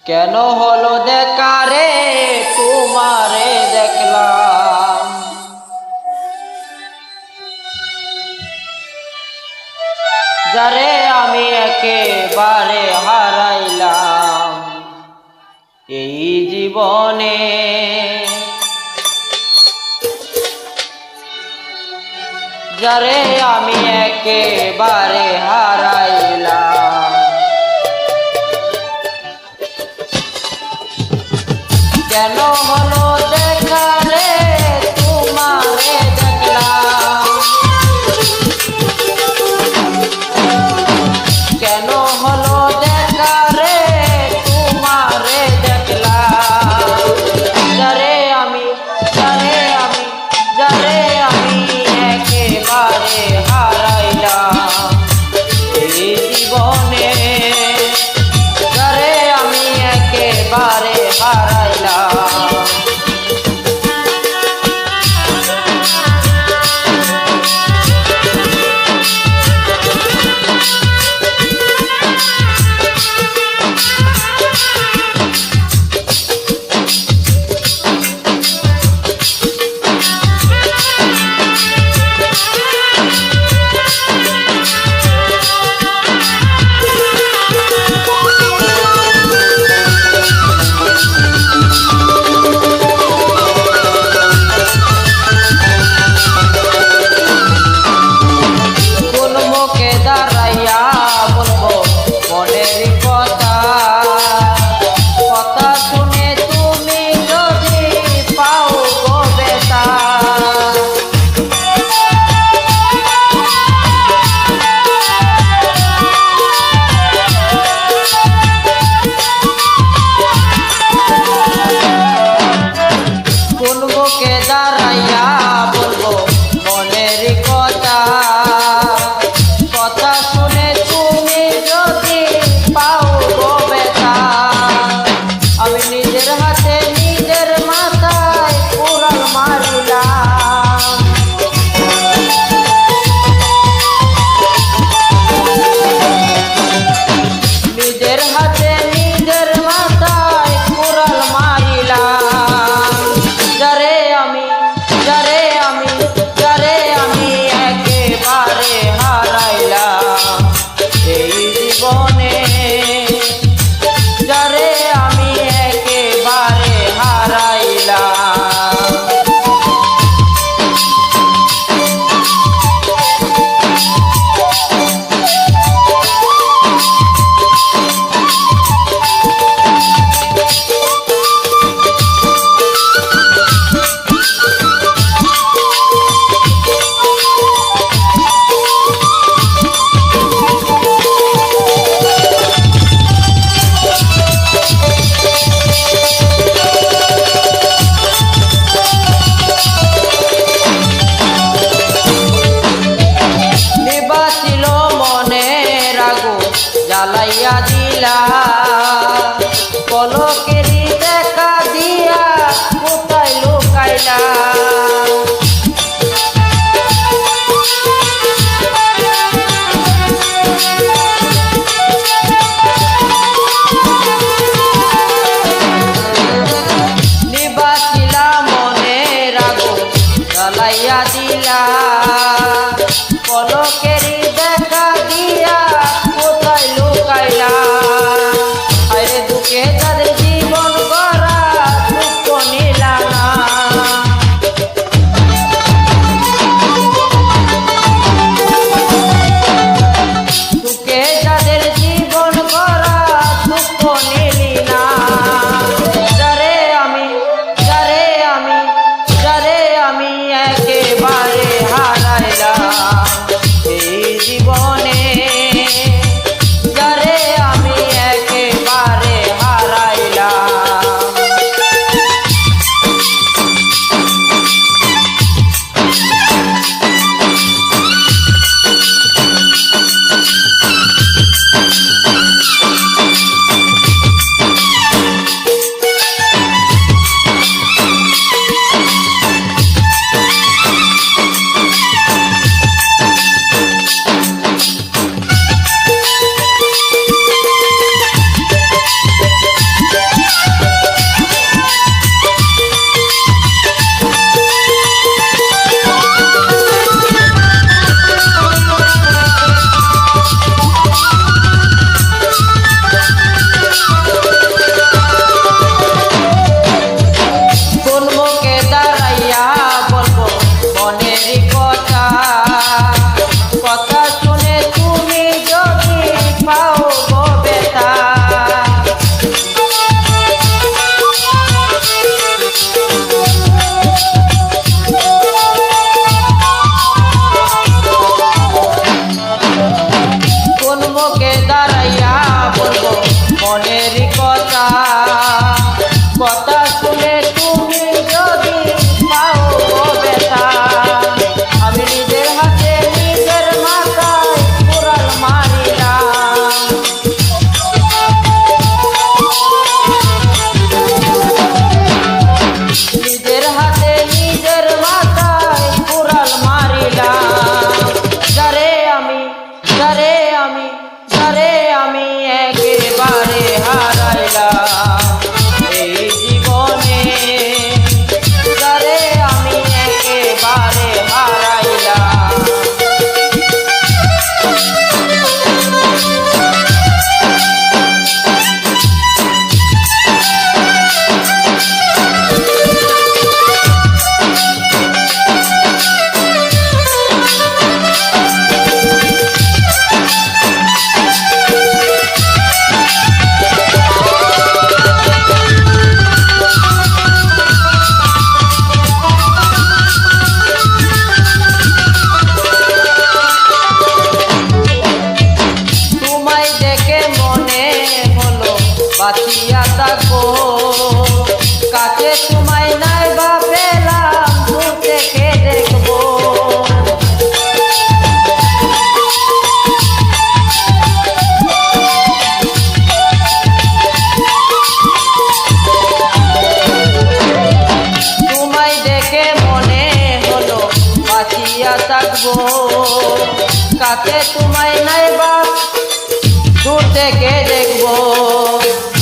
কেন হলো দেখা রে তোমারে দেখলাম, যারে আমি একেবারে হারাইলাম এই জীবনে। যারে আমি একেবারে হারাইলাম, কেন হলো দেখা রে তোমারে দেখলাম, কেন হলো দেখা রে তোমারে দেখলাম, যারে আমি একেবারে হারাইলাম এই জীবনে। যারে আমি একেবারে হারাইলাম বাঁচিয়া থাকবো। কাছে তোমায় নাই বা পেলাম, দূর থেকে দেখবো। তোমায় দেখে মনে হলো বাঁচিয়া থাকবো। কাছে তোমায় নাই বা দূর থেকে দেখবো।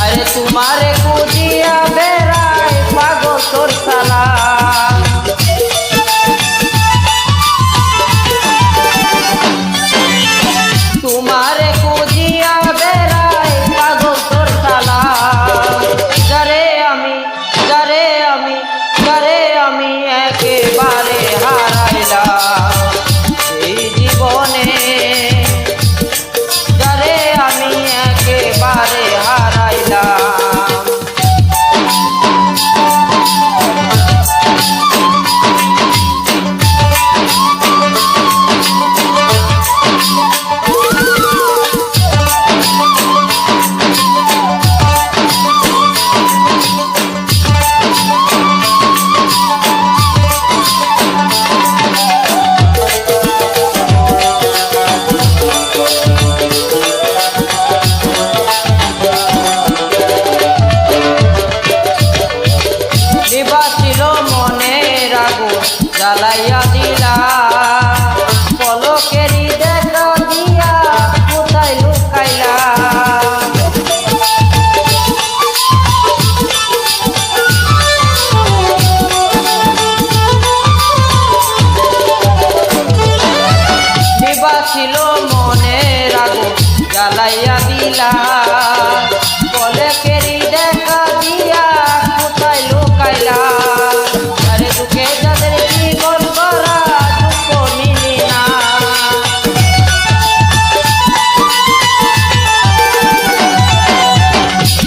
আরে তোমারে খুঁজিয়া বেড়াই পাগল তোর সালা। তোমারে খুঁজিয়া বেড়াই পাগল তোর সালা। যারে আমি যারে আমি যারে আমি একেবারে হারাইলাম এই জীবনে। যারে আমি একেবারে হারাইলাম। ছিল মনের আগুন জ্বালাইয়া দিলা, পলকেরই দেখা দিয়া কোথায় লুকাইলা। ছিল মনের আগুন জ্বালাইয়া দিলা, পলকেরই দেখা দিয়া কোথায় লুকাইলা। আরে দুঃখে যাদের জীবন গড়া দুঃখ নিলি না।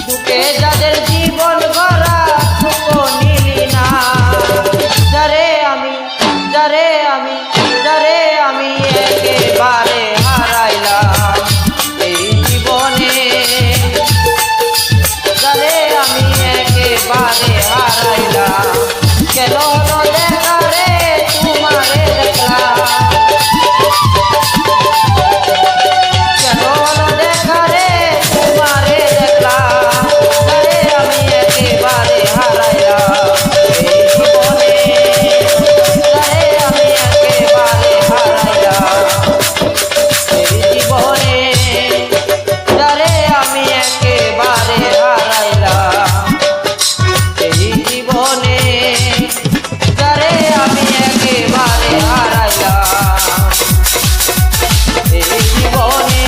দুঃখে যাদের জীবন গড়া দুঃখ নিলি না। যারে আমি যারে আমি যারে আমি একেবারে হারাইলাম এই জীবনে। যারে আমি একেবারে হারাইলাম। কেন হলো দেখা রে তোমারে দেখলাম। কেন হলো দেখা রে তোমারে দেখলাম। যারে আমি একেবারে হারাইলাম এই জীবনে। যারে আমি একেবারে হারাইলাম এই জীবনে। যারে আমি একেবারে হারাইলাম এই জীবনে। যারে আমি একেবারে হারাইলাম এই জীবনে।